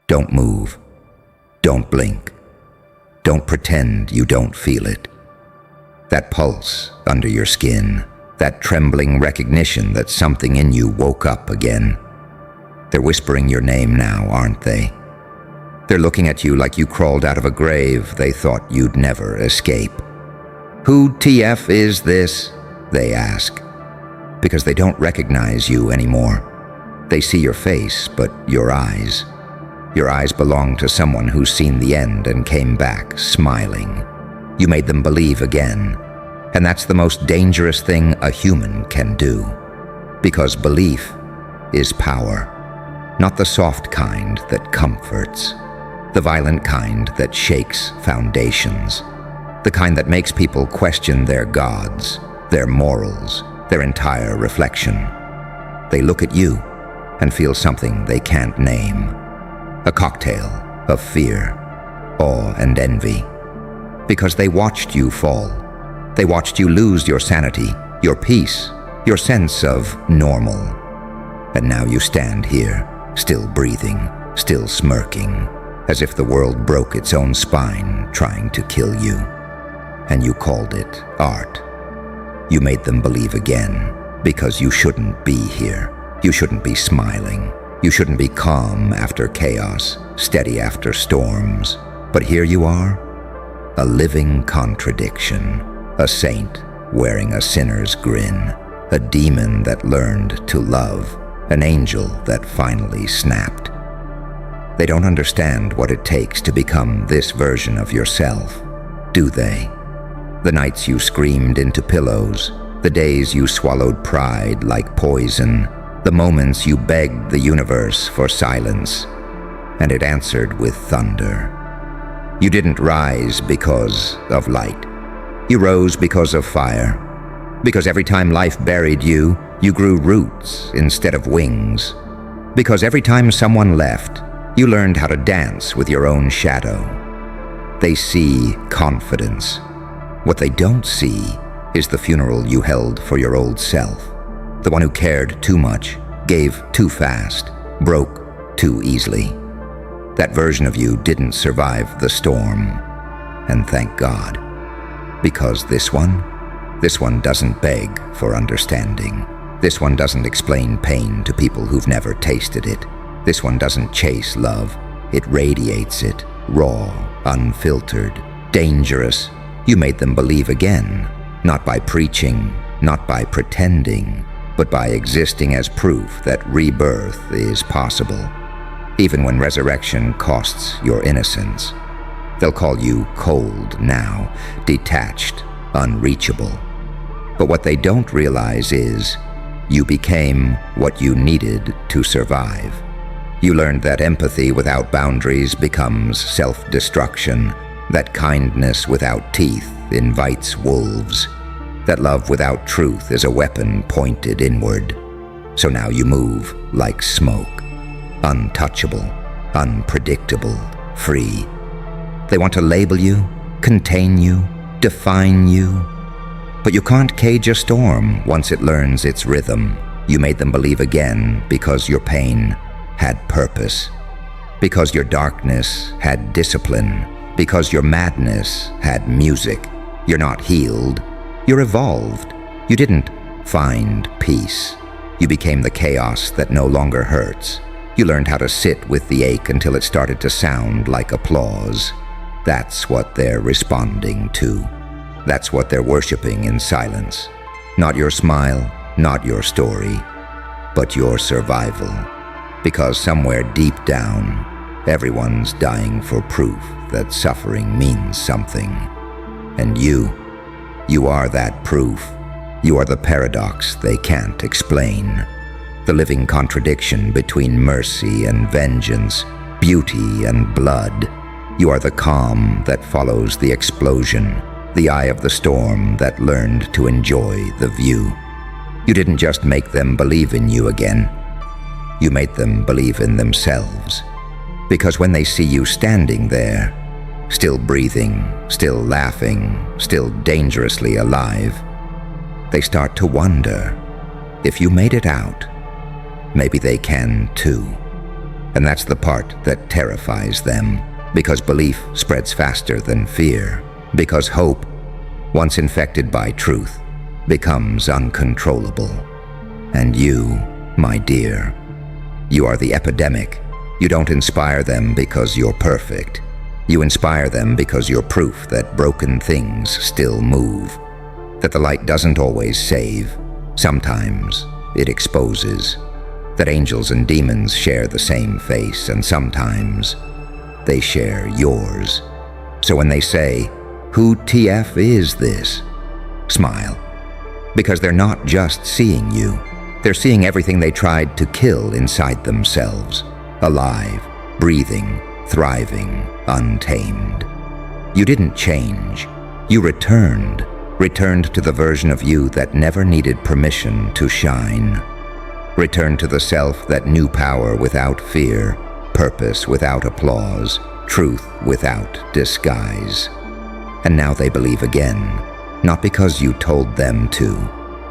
Don't move. Don't blink. Don't pretend you don't feel it. That pulse under your skin, that trembling recognition that something in you woke up again. They're whispering your name now, aren't they? They're looking at you like you crawled out of a grave they thought you'd never escape. Who TF is this? They ask. Because they don't recognize you anymore. They see your face, but your eyes. Your eyes belong to someone who's seen the end and came back smiling. You made them believe again. And that's the most dangerous thing a human can do. Because belief is power. Not the soft kind that comforts. The violent kind that shakes foundations. The kind that makes people question their gods, their morals, their entire reflection. They look at you and feel something they can't name. A cocktail of fear, awe, and envy. Because they watched you fall. They watched you lose your sanity, your peace, your sense of normal. And now you stand here, still breathing, still smirking, as if the world broke its own spine trying to kill you. And you called it art. You made them believe again, because you shouldn't be here. You shouldn't be smiling. You shouldn't be calm after chaos, steady after storms. But here you are, a living contradiction, a saint wearing a sinner's grin, a demon that learned to love, an angel that finally snapped. They don't understand what it takes to become this version of yourself, do they? The nights you screamed into pillows, the days you swallowed pride like poison, the moments you begged the universe for silence, and it answered with thunder. You didn't rise because of light. You rose because of fire. Because every time life buried you, you grew roots instead of wings. Because every time someone left, you learned how to dance with your own shadow. They see confidence. What they don't see is the funeral you held for your old self. The one who cared too much, gave too fast, broke too easily. That version of you didn't survive the storm. And thank God. Because this one doesn't beg for understanding. This one doesn't explain pain to people who've never tasted it. This one doesn't chase love. It radiates it, raw, unfiltered, dangerous. You made them believe again, not by preaching, not by pretending, but by existing as proof that rebirth is possible, even when resurrection costs your innocence. They'll call you cold now, detached, unreachable. But what they don't realize is you became what you needed to survive. You learned that empathy without boundaries becomes self-destruction, that kindness without teeth invites wolves, that love without truth is a weapon pointed inward. So now you move like smoke, untouchable, unpredictable, free. They want to label you, contain you, define you. But you can't cage a storm once it learns its rhythm. You made them believe again because your pain had purpose, because your darkness had discipline, because your madness had music. You're not healed. You're evolved. You didn't find peace. You became the chaos that no longer hurts. You learned how to sit with the ache until it started to sound like applause. That's what they're responding to. That's what they're worshiping in silence. Not your smile, not your story, but your survival. Because somewhere deep down, everyone's dying for proof that suffering means something. And you are that proof. You are the paradox they can't explain. The living contradiction between mercy and vengeance, beauty and blood. You are the calm that follows the explosion, the eye of the storm that learned to enjoy the view. You didn't just make them believe in you again. You made them believe in themselves. Because when they see you standing there, still breathing, still laughing, still dangerously alive, they start to wonder, if you made it out, maybe they can too. And that's the part that terrifies them, because belief spreads faster than fear, because hope, once infected by truth, becomes uncontrollable. And you, my dear, you are the epidemic. You don't inspire them because you're perfect. You inspire them because you're proof that broken things still move, that the light doesn't always save. Sometimes it exposes, that angels and demons share the same face, and sometimes they share yours. So when they say, "Who TF is this?" smile, because they're not just seeing you. They're seeing everything they tried to kill inside themselves, alive, breathing, thriving, untamed. You didn't change. You returned to the version of you that never needed permission to shine. Returned to the self that knew power without fear, purpose without applause, truth without disguise. And now they believe again, not because you told them to,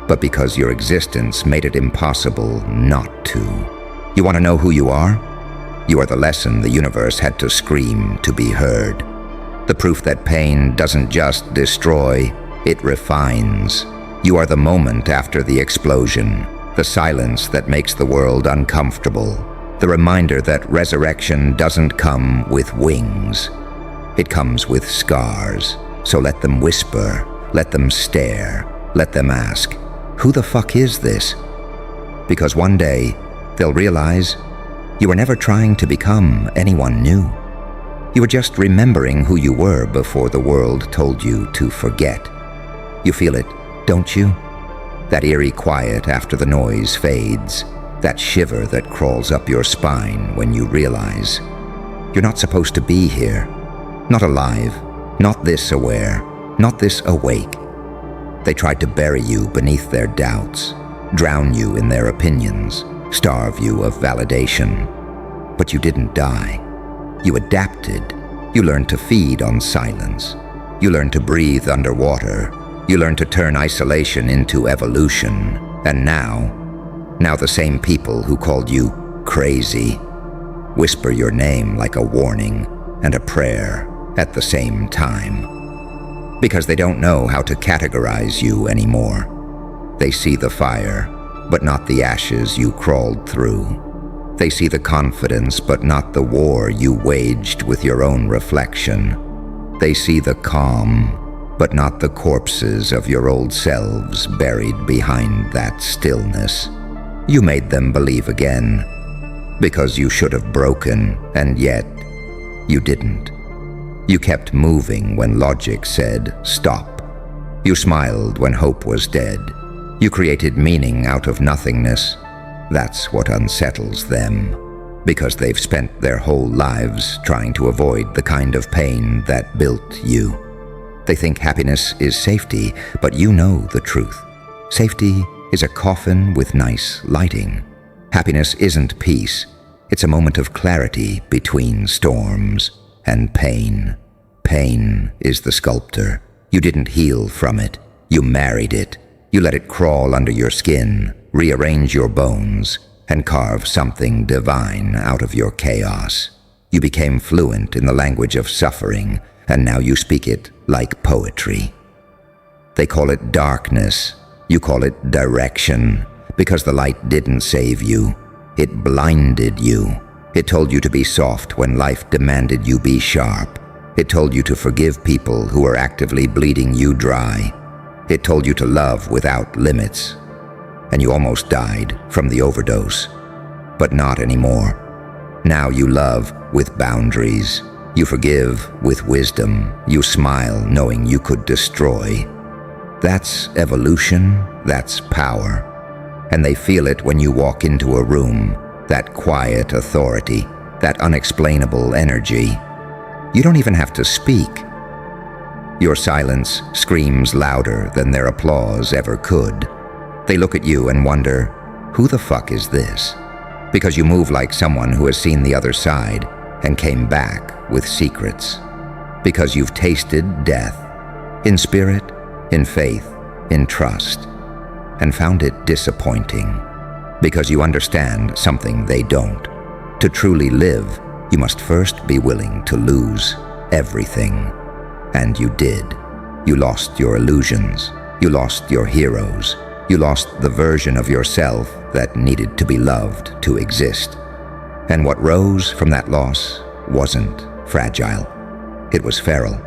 but because your existence made it impossible not to. You want to know who you are? You are the lesson the universe had to scream to be heard. The proof that pain doesn't just destroy, it refines. You are the moment after the explosion, the silence that makes the world uncomfortable, the reminder that resurrection doesn't come with wings. It comes with scars. So let them whisper, let them stare, let them ask, "Who the fuck is this?" Because one day, they'll realize you were never trying to become anyone new. You were just remembering who you were before the world told you to forget. You feel it, don't you? That eerie quiet after the noise fades, that shiver that crawls up your spine when you realize you're not supposed to be here, not alive, not this aware, not this awake. They tried to bury you beneath their doubts, drown you in their opinions, starve you of validation. But you didn't die. You adapted. You learned to feed on silence. You learned to breathe underwater. You learned to turn isolation into evolution. And now the same people who called you crazy whisper your name like a warning and a prayer at the same time. Because they don't know how to categorize you anymore. They see the fire, but not the ashes you crawled through. They see the confidence, but not the war you waged with your own reflection. They see the calm, but not the corpses of your old selves buried behind that stillness. You made them believe again, because you should have broken, and yet you didn't. You kept moving when logic said stop. You smiled when hope was dead. You created meaning out of nothingness. That's what unsettles them, because they've spent their whole lives trying to avoid the kind of pain that built you. They think happiness is safety, but you know the truth. Safety is a coffin with nice lighting. Happiness isn't peace. It's a moment of clarity between storms. And pain. Pain is the sculptor. You didn't heal from it. You married it. You let it crawl under your skin, rearrange your bones, and carve something divine out of your chaos. You became fluent in the language of suffering, and now you speak it like poetry. They call it darkness. You call it direction, because the light didn't save you. It blinded you. It told you to be soft when life demanded you be sharp. It told you to forgive people who were actively bleeding you dry. It told you to love without limits. And you almost died from the overdose. But not anymore. Now you love with boundaries. You forgive with wisdom. You smile knowing you could destroy. That's evolution. That's power. And they feel it when you walk into a room. That quiet authority, that unexplainable energy. You don't even have to speak. Your silence screams louder than their applause ever could. They look at you and wonder, who the fuck is this? Because you move like someone who has seen the other side and came back with secrets. Because you've tasted death, in spirit, in faith, in trust, and found it disappointing. Because you understand something they don't. To truly live, you must first be willing to lose everything. And you did. You lost your illusions. You lost your heroes. You lost the version of yourself that needed to be loved to exist. And what rose from that loss wasn't fragile. It was feral.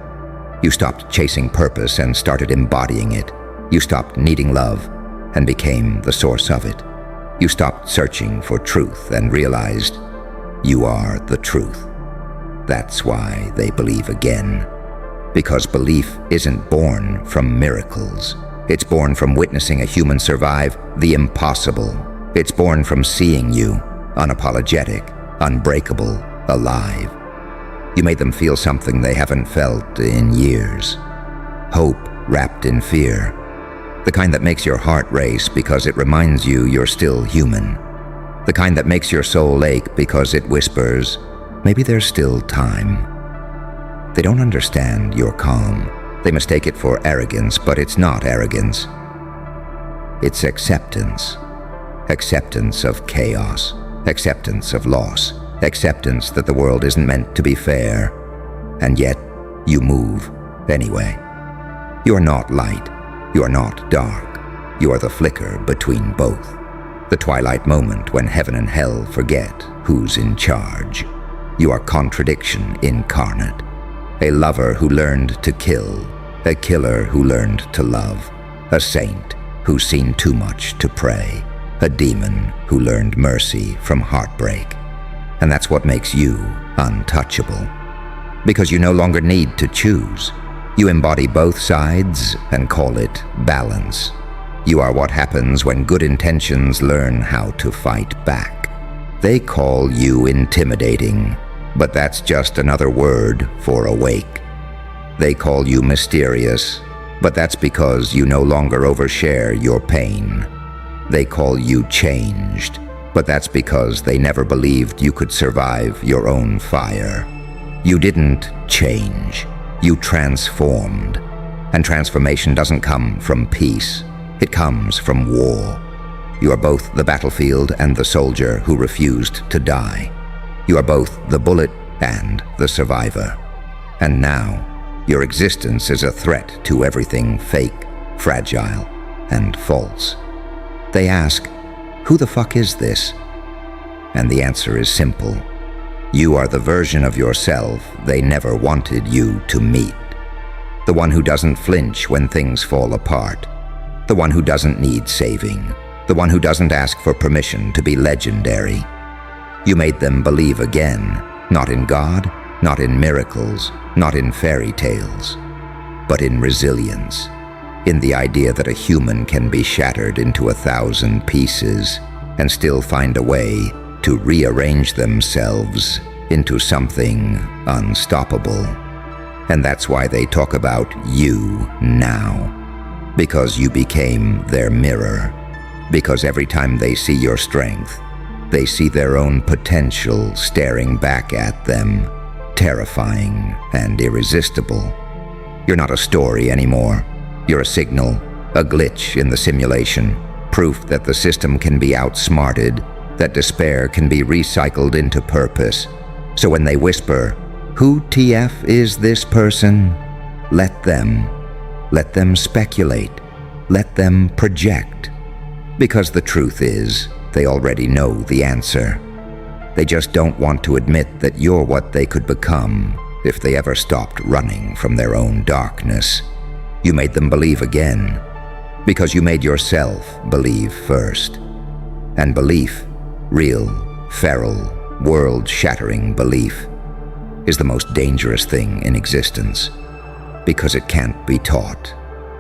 You stopped chasing purpose and started embodying it. You stopped needing love and became the source of it. You stopped searching for truth and realized you are the truth. That's why they believe again. Because belief isn't born from miracles. It's born from witnessing a human survive the impossible. It's born from seeing you, unapologetic, unbreakable, alive. You made them feel something they haven't felt in years. Hope wrapped in fear. The kind that makes your heart race because it reminds you you're still human. The kind that makes your soul ache because it whispers, maybe there's still time. They don't understand your calm. They mistake it for arrogance, but it's not arrogance. It's acceptance. Acceptance of chaos. Acceptance of loss. Acceptance that the world isn't meant to be fair. And yet, you move anyway. You are not light. You are not dark. You are the flicker between both. The twilight moment when heaven and hell forget who's in charge. You are contradiction incarnate. A lover who learned to kill. A killer who learned to love. A saint who's seen too much to pray. A demon who learned mercy from heartbreak. And that's what makes you untouchable. Because you no longer need to choose. You embody both sides and call it balance. You are what happens when good intentions learn how to fight back. They call you intimidating, but that's just another word for awake. They call you mysterious, but that's because you no longer overshare your pain. They call you changed, but that's because they never believed you could survive your own fire. You didn't change. You transformed. And transformation doesn't come from peace. It comes from war. You are both the battlefield and the soldier who refused to die. You are both the bullet and the survivor. And now, your existence is a threat to everything fake, fragile, and false. They ask, who the fuck is this? And the answer is simple. You are the version of yourself they never wanted you to meet. The one who doesn't flinch when things fall apart. The one who doesn't need saving. The one who doesn't ask for permission to be legendary. You made them believe again, not in God, not in miracles, not in fairy tales, but in resilience, in the idea that a human can be shattered into 1,000 pieces and still find a way to rearrange themselves into something unstoppable. And that's why they talk about you now. Because you became their mirror. Because every time they see your strength, they see their own potential staring back at them, terrifying and irresistible. You're not a story anymore. You're a signal, a glitch in the simulation, proof that the system can be outsmarted, that despair can be recycled into purpose. So when they whisper, who TF is this person? Let them speculate. Let them project. Because the truth is, they already know the answer. They just don't want to admit that you're what they could become if they ever stopped running from their own darkness. You made them believe again, because you made yourself believe first. And belief, real, feral, world-shattering belief, is the most dangerous thing in existence, because it can't be taught.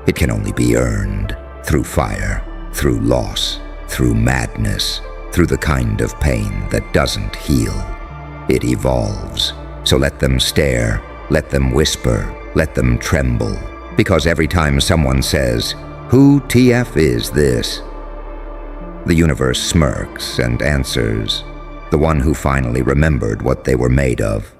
It can only be earned through fire, through loss, through madness, through the kind of pain that doesn't heal. It evolves. So let them stare, let them whisper, let them tremble, because every time someone says, who TF is this? The universe smirks and answers, the one who finally remembered what they were made of.